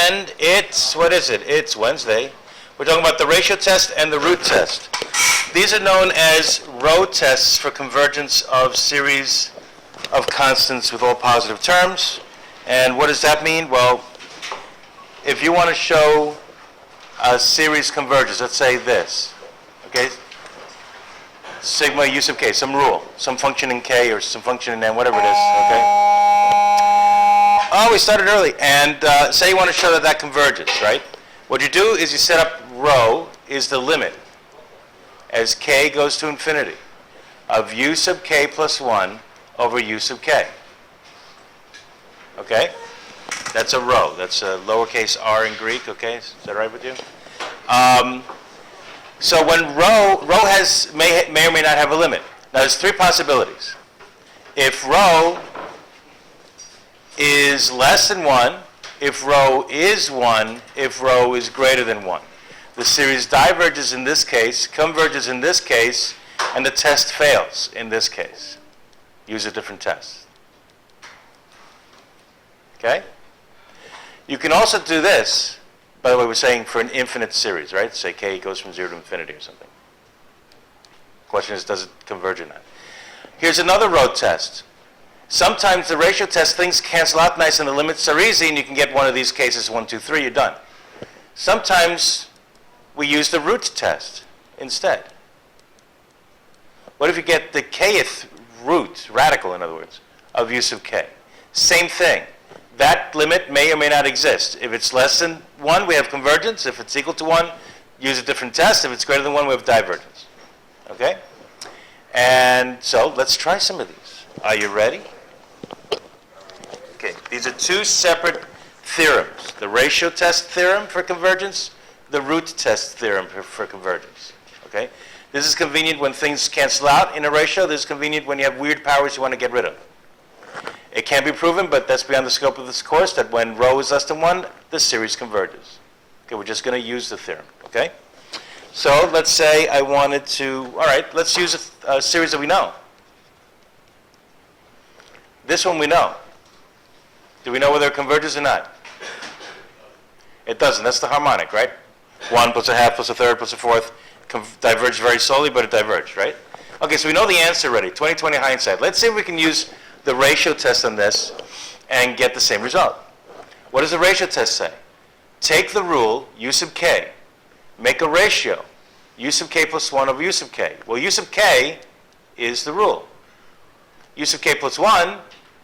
And it's, what is it? It's Wednesday. We're talking about the ratio test and the root test. These are known as row tests for convergence of series of constants with all positive terms. And what does that mean? Well, if you want to show a series converges, let's say this, okay? Sigma u sub k, some rule, some function in k or some function in n, whatever it is, okay? Oh, we started early. And say you want to show that that converges, right? What you do is you set up rho is the limit as k goes to infinity of u sub k plus 1 over u sub k. Okay? That's a rho. That's a lowercase r in Greek, okay? Is that right with you? So when rho may or may not have a limit. Now there's three possibilities. If rho is less than 1, if rho is 1, if rho is greater than 1. The series diverges in this case, converges in this case, and the test fails in this case. Use a different test. Okay? You can also do this. By the way, we're saying for an infinite series, right? Say k goes from 0 to infinity or something. Question is, does it converge or not? Here's another row test. Sometimes the ratio test, things cancel out nice and the limits are easy and you can get one of these cases, 1, 2, 3, you're done. Sometimes we use the root test instead. What if you get the kth root, radical in other words, of u sub k? Same thing. That limit may or may not exist. If it's less than 1, we have convergence. If it's equal to 1, use a different test. If it's greater than 1, we have divergence. Okay? And so let's try some of these. Are you ready? Okay, these are two separate theorems. The ratio test theorem for convergence, the root test theorem for convergence. Okay? This is convenient when things cancel out in a ratio. This is convenient when you have weird powers you want to get rid of. It can be proven, but that's beyond the scope of this course, that when rho is less than 1, the series converges. Okay, we're just going to use the theorem. Okay? So let's say I wanted to, all right, let's use a series that we know. This one we know. Do we know whether it converges or not? It doesn't. That's the harmonic, right? 1 plus a half plus a third plus a fourth diverged very slowly, but it diverged, right? Okay, so we know the answer already. 20/20 hindsight. Let's see if we can use the ratio test on this and get the same result. What does the ratio test say? Take the rule, u sub k, make a ratio, u sub k plus 1 over u sub k. Well, u sub k is the rule. U sub k plus 1,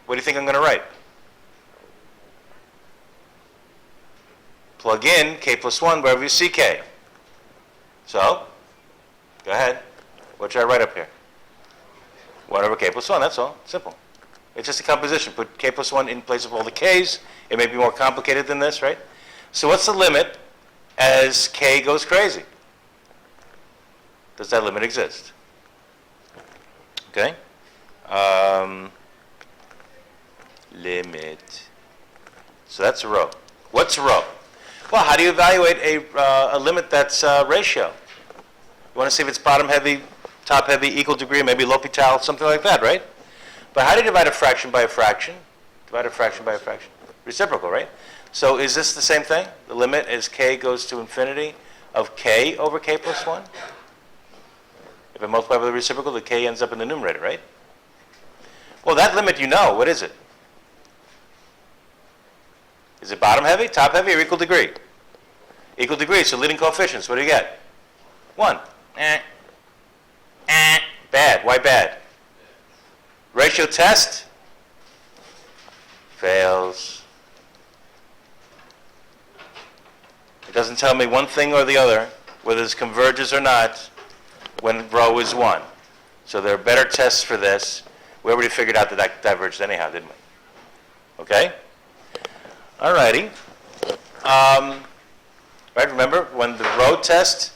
what do you think I'm going to write? Plug in k plus 1 wherever you see k. So, go ahead. What should I write up here? 1 over k plus 1, that's all. Simple. It's just a composition. Put k plus 1 in place of all the k's. It may be more complicated than this, right? So what's the limit as k goes crazy? Does that limit exist? Okay? Limit. So that's a rho. What's a rho? Well, how do you evaluate a limit that's ratio? You want to see if it's bottom heavy, top heavy, equal degree, maybe L'Hopital, something like that, right? But how do you divide a fraction by a fraction? Divide a fraction by a fraction. Reciprocal, right? So is this the same thing? The limit as k goes to infinity of k over k plus 1? If I multiply by the reciprocal, the k ends up in the numerator, right? Well, that limit you know. What is it? Is it bottom heavy, top heavy, or equal degree? Equal degree, so leading coefficients. What do you get? 1. Bad. Why bad? Ratio test? Fails. It doesn't tell me one thing or the other, whether this converges or not, when rho is 1. So there are better tests for this. We already figured out that that diverged anyhow, didn't we? Okay? Alrighty. Right, remember, when the rho test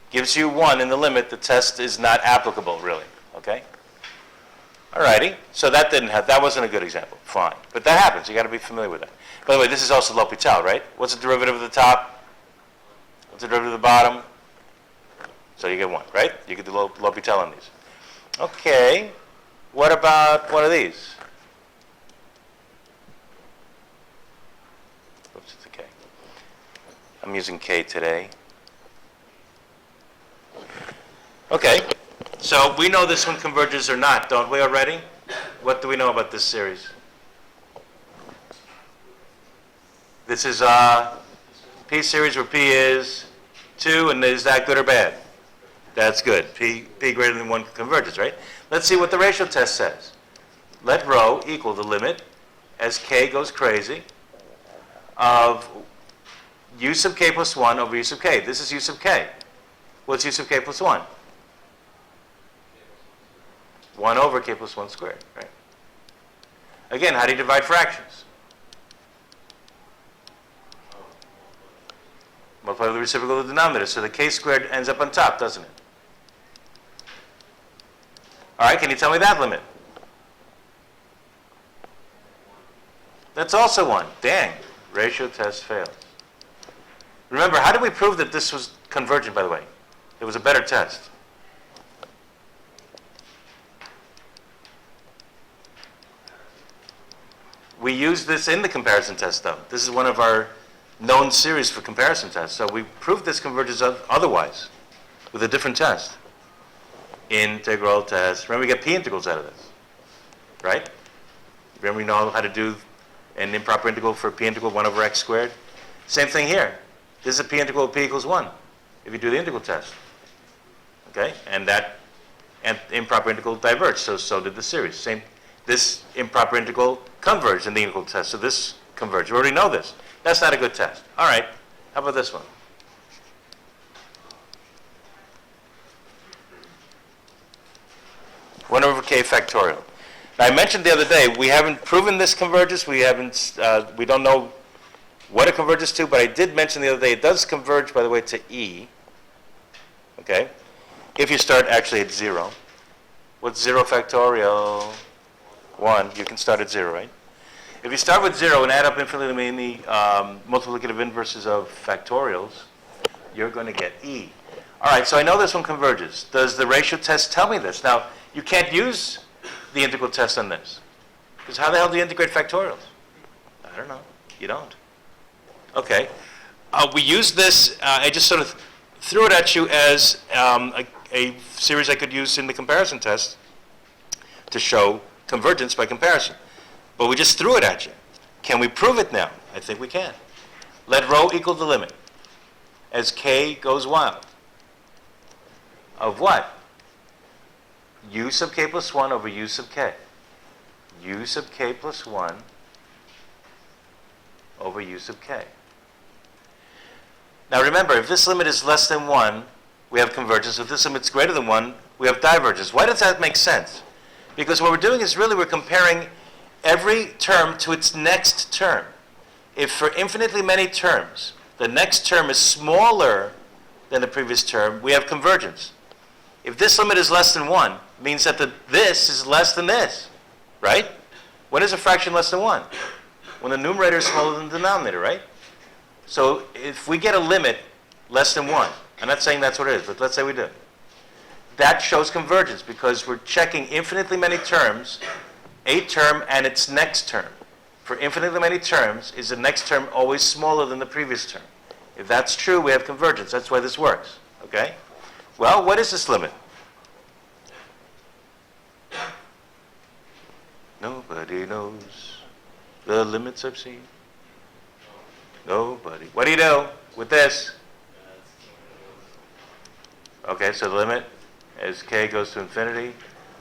gives you 1 in the limit, the test is not applicable, really. Okay? Alrighty. So that wasn't a good example. Fine. But that happens. You got to be familiar with that. By the way, this is also L'Hopital, right? What's the derivative of the top? What's the derivative of the bottom? So you get 1, right? You get the L'Hopital on these. Okay. What about one of these? Oops, it's a K. Okay. I'm using K today. Okay, so we know this one converges or not, don't we already? What do we know about this series? This is a P series where P is 2, and is that good or bad? That's good. P greater than 1 converges, right? Let's see what the ratio test says. Let rho equal the limit, as K goes crazy, of u sub K plus 1 over u sub K. This is u sub K. What's u sub K plus 1? 1 over K plus 1 squared, right? Again, how do you divide fractions? Multiply with the reciprocal of the denominator, so the K squared ends up on top, doesn't it? All right, can you tell me that limit? That's also 1. Dang, ratio test fails. Remember, how did we prove that this was convergent, by the way? It was a better test. We used this in the comparison test, though. This is one of our known series for comparison tests. So we proved this converges otherwise with a different test. Integral test. Remember, we get P integrals out of this, right? Remember, we know how to do an improper integral for P integral 1 over x squared? Same thing here. This is a P integral of P equals 1 if you do the integral test. Okay? And that improper integral diverged, so did the series. This improper integral converged in the integral test, so this converged. We already know this. That's not a good test. All right, how about this one? One over K factorial. Now, I mentioned the other day, we haven't proven this converges. We don't know what it converges to, but I did mention the other day, it does converge, by the way, to E. Okay? If you start actually at 0. What's 0 factorial? 1. You can start at 0, right? If you start with 0 and add up infinitely many multiplicative inverses of factorials, you're going to get E. All right, so I know this one converges. Does the ratio test tell me this? Now, you can't use the integral test on this, because how the hell do you integrate factorials? I don't know. You don't. Okay. We used this. I just sort of threw it at you as a series I could use in the comparison test to show convergence by comparison. But we just threw it at you. Can we prove it now? I think we can. Let rho equal the limit as K goes wild. Of what? U sub K plus 1 over U sub K. U sub K plus 1 over U sub K. Now remember, if this limit is less than 1, we have convergence. If this limit is greater than 1, we have divergence. Why does that make sense? Because what we're doing is really we're comparing every term to its next term. If for infinitely many terms, the next term is smaller than the previous term, we have convergence. If this limit is less than 1, it means that this is less than this, right? When is a fraction less than 1? When the numerator is smaller than the denominator, right? So if we get a limit less than 1, I'm not saying that's what it is, but let's say we do. That shows convergence because we're checking infinitely many terms, a term and its next term. For infinitely many terms, is the next term always smaller than the previous term? If that's true, we have convergence. That's why this works, okay? Well, what is this limit? Nobody knows the limits I've seen. Nobody. What do you do with this? Okay, so the limit as K goes to infinity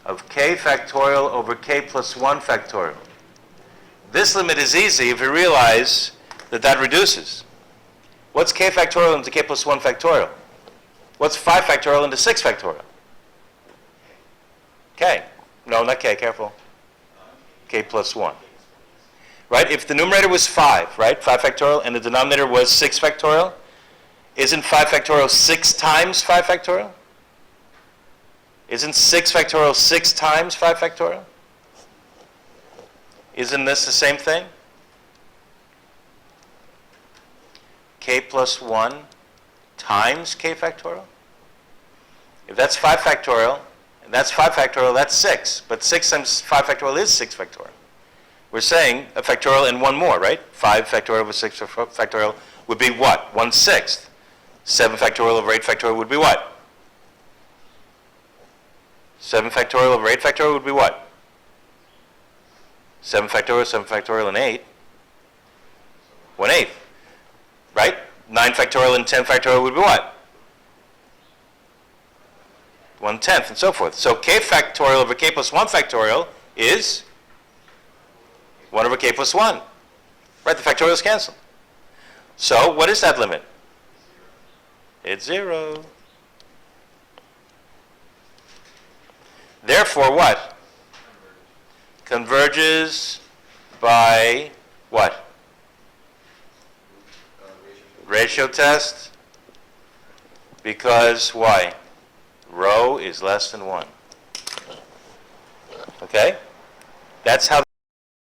of K factorial over K plus 1 factorial. This limit is easy if you realize that that reduces. What's K factorial into K plus 1 factorial? What's 5 factorial into 6 factorial? K. No, not K, careful. K plus 1. Right? If the numerator was 5, right? 5 factorial, and the denominator was 6 factorial, isn't 5 factorial 6 times 5 factorial? Isn't 6 factorial 6 times 5 factorial? Isn't this the same thing? K plus 1 times K factorial? If that's 5 factorial, and that's 5 factorial, that's 6. But 6 times 5 factorial is 6 factorial. We're saying a factorial and one more, right? 5 factorial over 6 factorial would be what? 1/6. 7 factorial over 8 factorial would be what? 7 factorial over 8 factorial would be what? 7 factorial, and 8. 1/8. Right? 9 factorial and 10 factorial would be what? 1/10, and so forth. So k factorial over k plus 1 factorial is 1 over k plus 1. Right, the factorials cancel. So what is that limit? It's 0. Therefore, what? Converges by what? Ratio test. Because why? Rho is less than 1. Okay? That's how